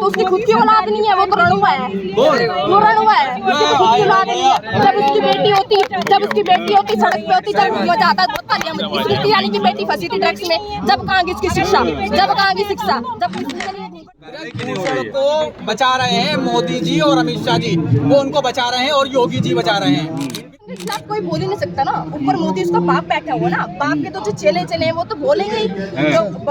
तो उसकी खुद की औलाद नहीं है, वो तो रणुआ है, वो रणुआ है, उसकी तो खुद की औलाद नहीं है। जब उसकी बेटी होती सड़क पे होती, जब मजा आता बहुत तालियां बजती। स्मृति ईरानी की बेटी फंसी थी ड्रग्स में, जब कहाँ की उसकी शिक्षा, जब कहाँ की शिक्षा, जब भूषण को बचा रहे हैं मोदी जी और अमित शाह जी, वो उनको बचा रहे हैं और योगी जी बचा रहे हैं। खिलाफ कोई बोल ही नहीं सकता ना। ऊपर मोदी उसका बाप बैठा हुआ ना, बाप के तो जो चेले हैं वो तो बोलेंगे ही।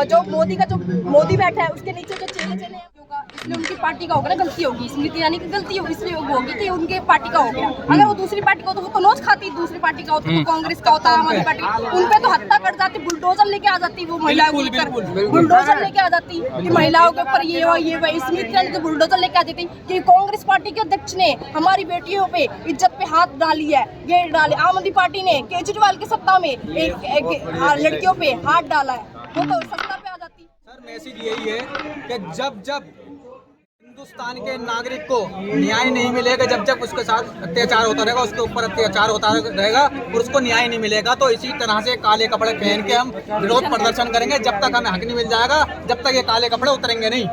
जो मोदी का जो मोदी बैठा है उसके नीचे जो चेले हैं होगा, इसलिए उनकी पार्टी का होगा ना, गलती होगी। स्मृति ईरानी की गलती होगी, इसलिए होगी कि उनके पार्टी का हो गया। अगर वो दूसरी पार्टी का होता वो तो नोच खाती, दूसरी पार्टी का होता तो कांग्रेस का होता, आम आदमी पार्टी, उन पे तो हत्या कर जाती, बुलडोजर लेके आ जाती, वो महिलाओं के ऊपर बुलडोजर लेके आ जाती कि महिलाओं के ऊपर ये हुआ ये हुआ। स्मृति ईरानी तो बुलडोजर लेके आ जाती कि कांग्रेस पार्टी के अध्यक्ष ने हमारी बेटियों पे इज्जत पे हाथ डाली है, ये डाले। आम आदमी पार्टी ने केजरीवाल की सत्ता में लड़कियों पे हाथ डाला है, वो तो सत्ता पे आ जाती। सर मैसेज यही है कि जब हिंदुस्तान के नागरिक को न्याय नहीं मिलेगा, जब उसके साथ अत्याचार होता रहेगा, उसके ऊपर अत्याचार होता रहेगा और उसको न्याय नहीं मिलेगा, तो इसी तरह से काले कपड़े पहन के हम विरोध प्रदर्शन करेंगे। जब तक हमें हक नहीं मिल जाएगा, जब तक ये काले कपड़े उतरेंगे नहीं।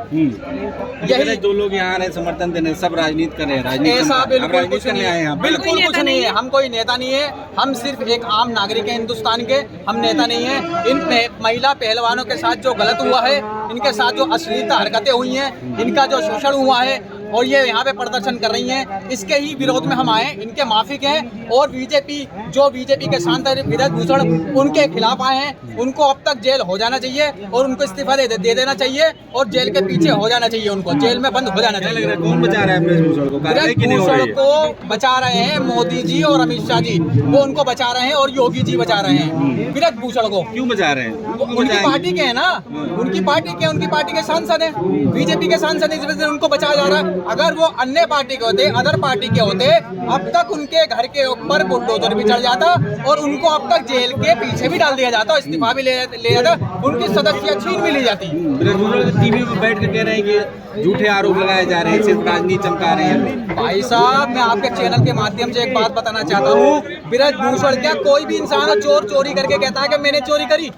यही जो लोग यहाँ आ रहे समर्थन देने, सब राजनीति कर रहे हैं। ऐसा बिल्कुल कुछ नहीं है, बिल्कुल कुछ नहीं है। हम कोई नेता नहीं है, हम सिर्फ एक आम नागरिक है हिंदुस्तान के, हम नेता नहीं है। इन महिला पहलवानों के साथ जो गलत हुआ है, इनके साथ जो अश्लीलता हरकतें हुई हैं, इनका जो शोषण हुआ है और ये यहाँ पे प्रदर्शन कर रही हैं, इसके ही विरोध में हम आए, इनके माफिक हैं। और बीजेपी के सांसद विराज भूषण उनके खिलाफ आए हैं, उनको अब तक जेल हो जाना चाहिए और उनको इस्तीफा दे देना चाहिए और जेल के पीछे हो जाना चाहिए, उनको जेल में बंद हो जाना चाहिए। कौन बचा रहा है विराज भूषण को? विराज भूषण को बचा रहे हैं मोदी जी और अमित शाह जी, वो उनको बचा रहे हैं और योगी जी बचा रहे हैं। विराज भूषण को क्यों बचा रहे हैं? उनकी पार्टी के है ना, उनकी पार्टी के सांसद हैं, बीजेपी के सांसद हैं, इस वजह से उनको बचाया जा रहा है। अगर वो अन्य पार्टी के होते, अदर पार्टी के होते, अब तक उनके घर के ऊपर बुलडोजर भी चढ़ जाता और उनको अब तक जेल के पीछे भी डाल दिया जाता, इस्तीफा भी ले जाता, उनकी सदस्यता छीन भी ली जाती। टीवी पे बैठ के कह रहे हैं कि झूठे आरोप लगाए जा रहे हैं, सिर्फ राजनीति चमका रहे हैं। भाई साहब, मैं आपके चैनल के माध्यम से एक बात बताना चाहता हूँ, विराज भूषण क्या कोई भी इंसान चोरी करके कहता है कि मैंने चोरी करी?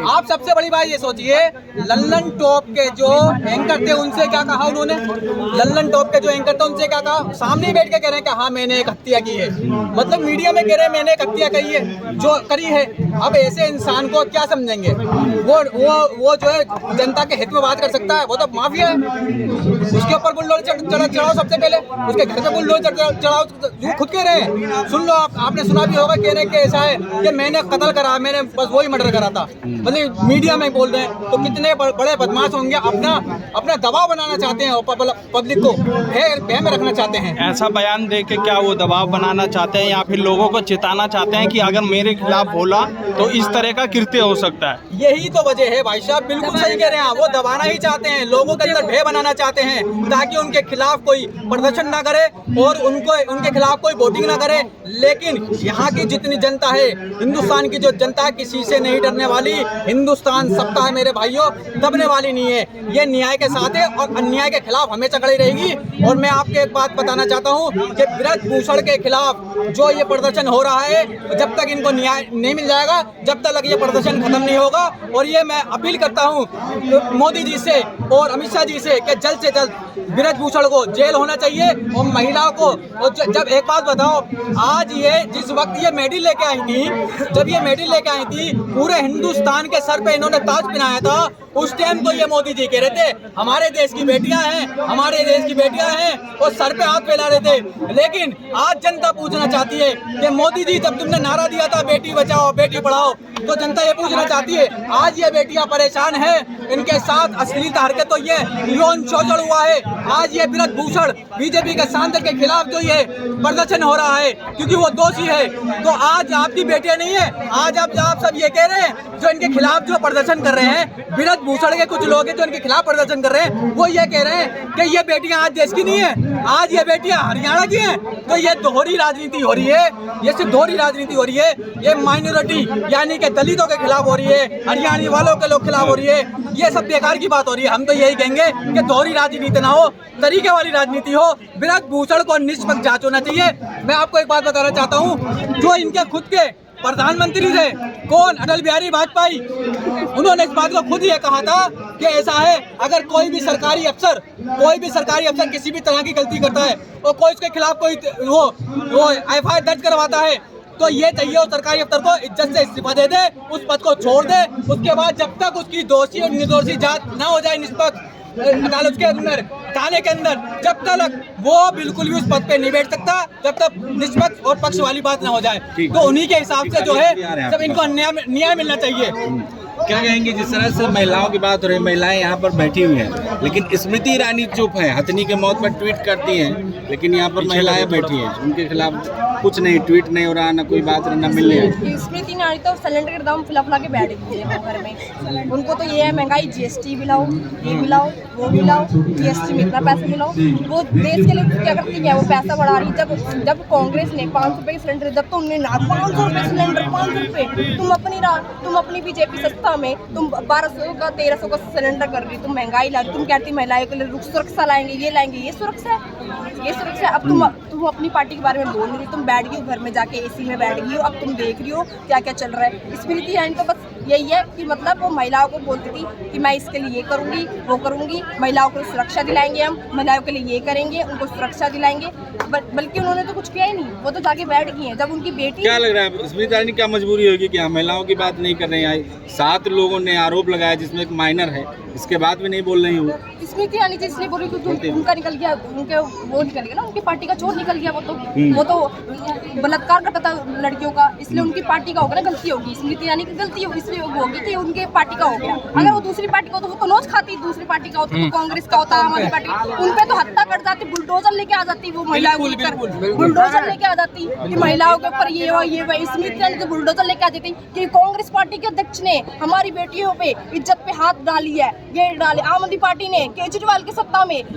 आप सबसे बड़ी बात ये सोचिए, लल्लन टॉप के जो एंकर थे उनसे क्या कहा उन्होंने? लल्लन टॉप के जो एंकर थे उनसे क्या कहा? सामने बैठ के कह रहे हैं कि हाँ मैंने एक हत्या की है, मतलब मीडिया में कह रहे हैं मैंने एक हत्या करी है। अब ऐसे इंसान को क्या समझेंगे? वो जो है जनता के हित में बात कर सकता है, वो तो माफिया है। उसके ऊपर बुलडोजर चढ़ाओ, सबसे पहले उसके घर पे बुलडोजर चढ़ाओ, जो खुद कह रहे हैं। सुन लो, आपने सुना भी होगा, कह रहे हैं कि ऐसा है कि मैंने कत्ल करा, मैंने बस वही मर्डर करा था, मतलब मीडिया में बोल रहे हैं। तो कितने बड़े बदमाश होंगे, अपना दबाव बनाना चाहते हैं, पब्लिक को भय में रखना चाहते हैं। ऐसा बयान दे के क्या वो दबाव बनाना चाहते हैं या फिर लोगों को चेताना चाहते हैं कि अगर मेरे खिलाफ बोला तो इस तरह का कृत्य हो सकता है? यही तो वजह है भाई साहब, बिल्कुल सही कह रहे हैं। वो दबाना ही चाहते हैं, लोगों के अंदर भय बनाना चाहते हैं, ताकि उनके खिलाफ कोई प्रदर्शन ना करे और उनके खिलाफ कोई वोटिंग ना करे। लेकिन यहाँ की जितनी जनता है, हिंदुस्तान की जो जनता, किसी से नहीं डरने वाली। हिंदुस्तान सबका है मेरे भाइयों, दबने वाली नहीं है। ये न्याय के साथ है और अन्याय के खिलाफ हमेशा खड़ी रहेगी। और मैं आपको एक बात बताना चाहता हूँ कि विराज भूषण के खिलाफ जो ये प्रदर्शन हो रहा है, जब तक इनको न्याय नहीं मिल जाएगा, जब तक ये प्रदर्शन खत्म नहीं होगा। और ये मैं अपील करता हूँ मोदी जी से और अमित शाह जी से कि जल्द से जल्द विराज भूषण को जेल होना चाहिए और महिलाओं को। और जब एक बात बताओ, आज ये जिस वक्त ये मेडल लेके आई थी, जब ये मेडल लेके आई थी, पूरे हिंदुस्तान के सर पे इन्होंने ताज पहनाया था। उस टाइम तो ये मोदी जी कह रहे थे हमारे देश की बेटियां हैं, हमारे देश की बेटियां हैं, और सर पे हाथ फैला रहे थे। लेकिन आज जनता पूछना चाहती है कि मोदी जी, जब तुमने नारा दिया था बेटी बचाओ बेटी पढ़ाओ, तो जनता ये पूछना चाहती है आज ये बेटियां परेशान हैं, इनके साथ अश्लीलता हरकत हुई है, यौन शोषण हुआ है। आज ये विराज भूषण बीजेपी के सांसद के खिलाफ जो ये प्रदर्शन हो रहा है क्योंकि वो दोषी है। तो आज आपकी बेटियां नहीं है, आज आप सब ये कह रहे हैं, जो इनके खिलाफ जो प्रदर्शन कर रहे हैं, विराज भूषण के कुछ लोग हैं जो इनके खिलाफ प्रदर्शन कर रहे हैं, वो ये कह रहे हैं कि ये बेटियां आज देश की नहीं है, आज ये बेटियां हरियाणा की हैं। तो ये दोहरी राजनीति हो रही है, ये सिर्फ दोहरी राजनीति हो रही है। ये माइनॉरिटी यानी कि दलितों के खिलाफ हो रही है, हरियाणा वालों के लोग खिलाफ हो रही है। ये सब बेकार की बात हो रही है। हम तो यही कहेंगे कि दोहरी राजनीति ना हो, तरीके वाली राजनीति हो। विराज भूषण को निष्पक्ष जांच होना चाहिए। मैं आपको एक बात बताना चाहता हूँ, जो इनके खुद के प्रधानमंत्री थे कौन, अटल बिहारी वाजपेयी। उन्होंने इस बात को खुद ये कहा था कि ऐसा है, अगर कोई भी सरकारी अफसर किसी भी तरह की गलती करता है और कोई उसके खिलाफ कोई वो FIR दर्ज करवाता है तो ये चाहिए उस सरकारी अफसर को इज्जत से इस्तीफा दे दे, उस पद को छोड़ दे। उसके बाद जब तक उसकी दोषी और निर्दोषी जांच न हो जाए निष्पक्ष अदालत के अंदर, थाने के अंदर, जब तक वो बिल्कुल भी उस पद पे नहीं बैठ सकता, जब तक निष्पक्ष और पक्ष वाली बात ना हो जाए। तो उन्हीं के हिसाब से जो है सब इनको न्याय मिलना चाहिए। क्या कहेंगे, जिस तरह से महिलाओं की बात हो रही है, महिलाएं यहाँ पर बैठी हुई हैं, लेकिन स्मृति ईरानी चुप है, हथनी के मौत पर ट्वीट करती हैं, लेकिन यहाँ पर महिलाएं बैठी हैं, उनके खिलाफ कुछ नहीं, ट्वीट नहीं हो रहा, ना कोई बात ना मिलने। स्मृति ईरानी तो सिलेंडर के दाम फिला के बैठ गई है घर में। उनको तो ये है महंगाई, GST भी लाओ, ये भी लाओ, वो भी लाओ, GST में इतना पैसा मिलाओ। वो देश के लिए क्या करती है, वो पैसा बढ़ा रही। जब कांग्रेस ने 500 रुपये सिलेंडर, जब तो उन्होंने 500 रुपये सिलेंडर, 500 रुपये तुम अपनी बीजेपी सस्ता में तुम 1200 का 1300 का सिलेंडर कर रही, तुम महंगाई ला रही, तुम कहती महिलाओं के लिए सुरक्षा लाएंगे, ये लाएंगे, ये सुरक्षा है, ये सुरक्षा। अब तुम अपनी पार्टी के बारे में बोल रही, तुम बैठ गई घर में जाके AC में बैठ गई हो, अब तुम देख रही हो क्या क्या चल रहा है। स्मृति ईरानी तो बस यही है कि मतलब वो महिलाओं को बोलती थी कि मैं इसके लिए ये करूँगी, वो करूँगी, महिलाओं को सुरक्षा दिलाएंगे, हम महिलाओं के लिए ये करेंगे, उनको सुरक्षा दिलाएंगे, बल्कि उन्होंने तो कुछ किया ही नहीं, वो तो जाके बैठ गई हैं। जब उनकी बेटी, क्या लग रहा है स्मृति ईरानी क्या मजबूरी होगी कि महिलाओं की बात नहीं कर रही हैं? 7 लोगों ने आरोप लगाया जिसमें एक माइनर है, इसके बाद भी नहीं बोल रही हूँ। स्मृति ईरानी इसलिए बोल रही क्योंकि उनका निकल गया, वो निकल गया ना, उनकी पार्टी का चोर निकल गया। वो तो बलात्कार करता था लड़कियों का, इसलिए उनकी पार्टी का होगा ना, गलती होगी। स्मृति ईरानी की गलती इसलिए होगी कि उनके पार्टी का हो गया। अगर वो दूसरी पार्टी का होता, वो तो नोच खाती, दूसरी पार्टी का होता, तो कांग्रेस का होता, हमारी पार्टी, उन पे तो हत्या कर जाती, बुलडोजर लेके आ जाती, वो महिलाओं को बुलडोजर लेके आ जाती कि महिलाओं के ऊपर ये हुआ। स्मृति ईरानी तो बुलडोजर लेके आ जाती कि कांग्रेस पार्टी के अध्यक्ष ने हमारी बेटियों पे इज्जत पे हाथ डाली है, ये डाले। आम आदमी पार्टी ने केजरीवाल की सत्ता में एक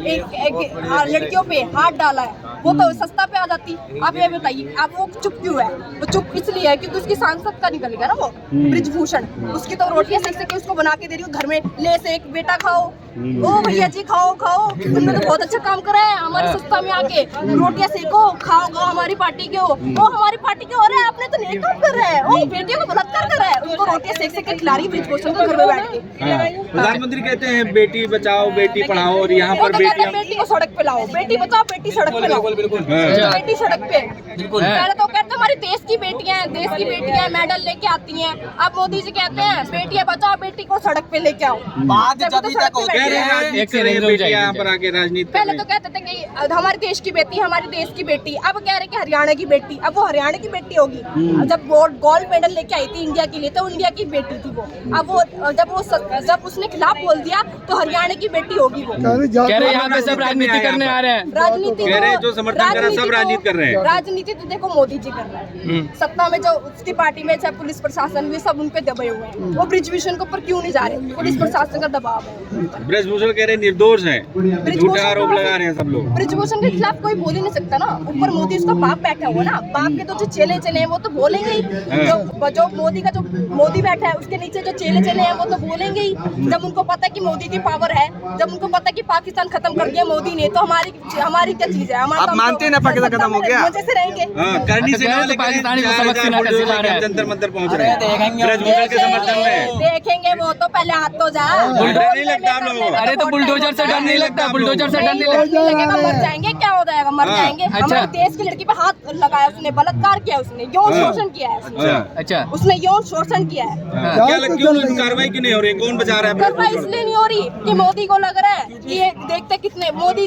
लड़कियों पे हाथ डाला है, वो तो सस्ता पे आ जाती। आप ये बताइए, आप वो चुप क्यों है? वो चुप इसलिए है क्योंकि उसकी सांसद का निकल गया ना, वो ब्रिजभूषण, उसकी तो रोटियां सेक के उसको बना के दे रही हूँ घर में, ले से एक बेटा खाओ, ओ भैया जी खाओ, तुमने तो बहुत अच्छा काम करा है, हमारे सस्ता में आके रोटियां सेको, खाओ, हमारी पार्टी के हो, वो हमारी पार्टी के हो रहे हैं, आपने तो नहीं काम कर रहा है, वो बेटियों को बलात्कार कर रहा है, उनको रोटियां सेक के खिला रही ब्रिजभूषण को घर में बैठ के। प्रधानमंत्री कहते हैं बेटी बचाओ बेटी पढ़ाओ, और यहाँ पर बेटी को सड़क पे लाओ, बेटी बचाओ बेटी सड़क पे लाओ, बेटी सड़क पे। पहले तो कहते हमारी देश की बेटियां मेडल लेके आती हैं, अब मोदी जी कहते हैं बेटियां बचाओ बेटी को सड़क पे लेके आओ। यहाँ पर आके राजनीति पहले तो कहते थे कि हमारे देश की बेटी, अब कह रहे कि हरियाणा की बेटी, अब वो हरियाणा की बेटी होगी। जब गोल्ड मेडल लेके आई थी इंडिया के लिए तो इंडिया की बेटी थी वो, अब वो जब उसने खिलाफ बोल दिया तो हरियाणा की बेटी होगी वो। कह रहे यहाँ पे सब राजनीति करने आ रहे हैं, राजनीति कह रहे हैं जो समर्थन कर रहे हैं सब राजनीति कर रहे हैं। राजनीति तो देखो मोदी जी कर रहे हैं, सत्ता में जो उसकी पार्टी में चाहे पुलिस प्रशासन भी सब उन पे दबे हुए हैं, वो ब्रिजभूषण के ऊपर क्यों नहीं जा रहे? पुलिस प्रशासन का दबाव है। ब्रिजभूषण कह रहे निर्दोष है, झूठा आरोप लगा रहे हैं सब लोग। ब्रिजभूषण के खिलाफ कोई बोल ही नहीं सकता ना, ऊपर मोदी उसका बाप बैठा हुआ ना, बाप के तो जो चेले हैं वो तो बोलेंगे ही, जो मोदी का जो मोदी बैठा है उसके नीचे जो चेले हैं वो तो बोलेंगे ही। जब उनको पता है कि मोदी की पावर है, जब उनको पता है कि पाकिस्तान खत्म कर दिया मोदी ने, तो हमारी क्या चीज है? आप मानते हैं ना पाकिस्तान खत्म हो गया? मजे से रहेंगे, करनी से पाकिस्तानी को समझ के ना कैसे ला रहे हैं, जंतर मंतर पहुंच रहे हैं ब्रिजभूषण के समर्थन में। देखेंगे वो तो पहले हाथ तो जा, नहीं लगता आप लोगों को? अरे तो बुलडोजर से डर नहीं लगता, बुलडोजर से डर नहीं लगेगा, मर जाएंगे, क्या हो जाएगा, मर जाएंगे। हमारे देश की लड़की पे हाथ लगाया उसने, बलात्कार किया उसने, यौन शोषण किया है उसने, अच्छा उसने यौन शोषण किया है। क्यों कार्रवाई क्यों नहीं हो रही? कौन बचा रहा है? कार्रवाई इसलिए नहीं हो रही कि मोदी को लग रहा है कि ये देखते कितने मोदी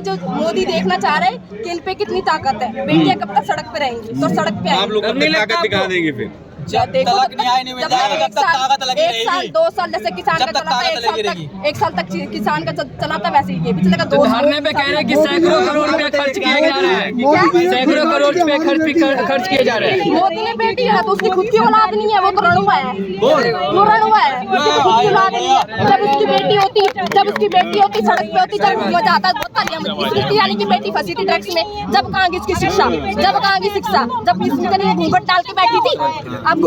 देखना चाह रहे हैं कि इन पे कितनी ताकत है, बेटियां कब तक सड़क पे रहेंगी, तो सड़क पे आप लोग अपनी ताकत दिखा देंगे फिर। जब तक न्याय नहीं मिल जाएगा तब तक ताकत लगी रहेगी। 1 साल 2 साल जैसे किसान का चलाता है, 1 साल तक किसान का चलाता, वैसे ये भी चलेगा। तो धरने पे कह रहे हैं कि सैकड़ों करोड़ रुपए खर्च किए जा रहे हैं, सैकड़ों करोड़ रुपए खर्च किए जा रहे हैं। मोदी ने बेटी है तो उसकी खुद की औलाद नहीं है, वो तो रणुआ है, वो रणुआ है, उसकी खुद की औलाद नहीं है। जब उसकी बेटी होती सड़क पे होती, जब मजा आता स्मृति ईरानी की बेटी फंसी थी ड्रग्स में, जब कहाँ की इसकी शिक्षा, जब इसके लिए घूंघट डाल के बैठी थी। अब